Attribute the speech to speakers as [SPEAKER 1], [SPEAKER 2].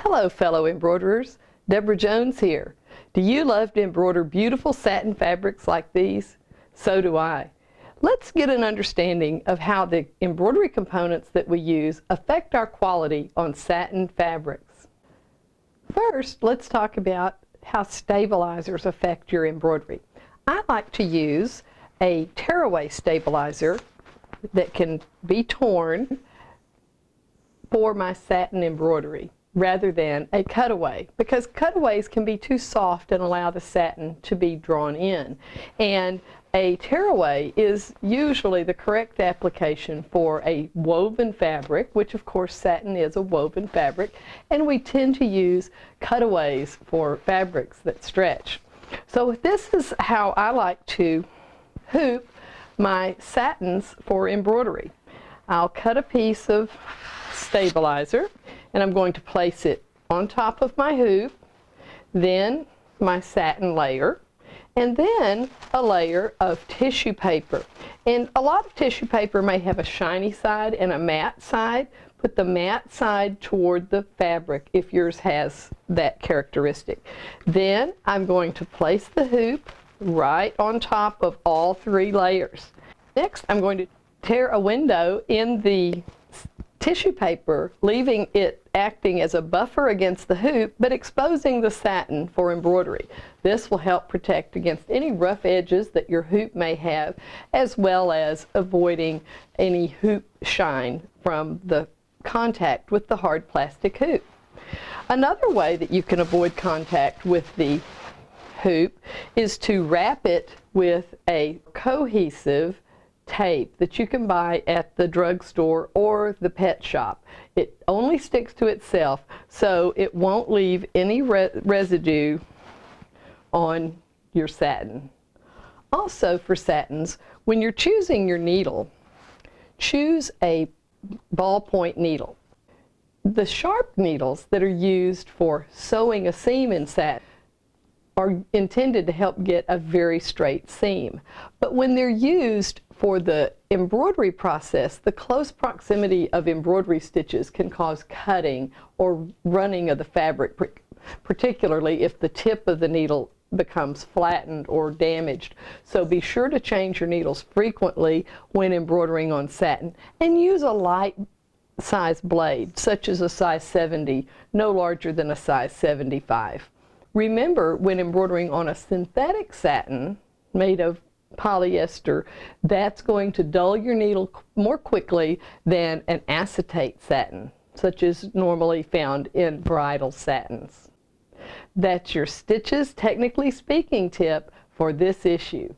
[SPEAKER 1] Hello fellow embroiderers, Deborah Jones here. Do you love to embroider beautiful satin fabrics like these? So do I. Let's get an understanding of how the embroidery components that we use affect our quality on satin fabrics. First, let's talk about how stabilizers affect your embroidery. I like to use a tearaway stabilizer that can be torn for my satin embroidery rather than a cutaway, because cutaways can be too soft and allow the satin to be drawn in. And a tearaway is usually the correct application for a woven fabric, which of course satin is a woven fabric, and we tend to use cutaways for fabrics that stretch. So this is how I like to hoop my satins for embroidery. I'll cut a piece of stabilizer and I'm going to place it on top of my hoop, then my satin layer, and then a layer of tissue paper. And a lot of tissue paper may have a shiny side and a matte side. Put the matte side toward the fabric if yours has that characteristic. Then I'm going to place the hoop right on top of all three layers. Next, I'm going to tear a window in the tissue paper, leaving it acting as a buffer against the hoop, but exposing the satin for embroidery. This will help protect against any rough edges that your hoop may have, as well as avoiding any hoop shine from the contact with the hard plastic hoop. Another way that you can avoid contact with the hoop is to wrap it with a cohesive tape that you can buy at the drugstore or the pet shop. It only sticks to itself, so it won't leave any residue on your satin. Also for satins, when you're choosing your needle, choose a ballpoint needle. The sharp needles that are used for sewing a seam in satin are intended to help get a very straight seam. But when they're used for the embroidery process, the close proximity of embroidery stitches can cause cutting or running of the fabric, particularly if the tip of the needle becomes flattened or damaged. So be sure to change your needles frequently when embroidering on satin, and use a light size blade, such as a size 70, no larger than a size 75. Remember, when embroidering on a synthetic satin made of polyester, that's going to dull your needle more quickly than an acetate satin, such as normally found in bridal satins. That's your stitches, technically speaking, tip for this issue.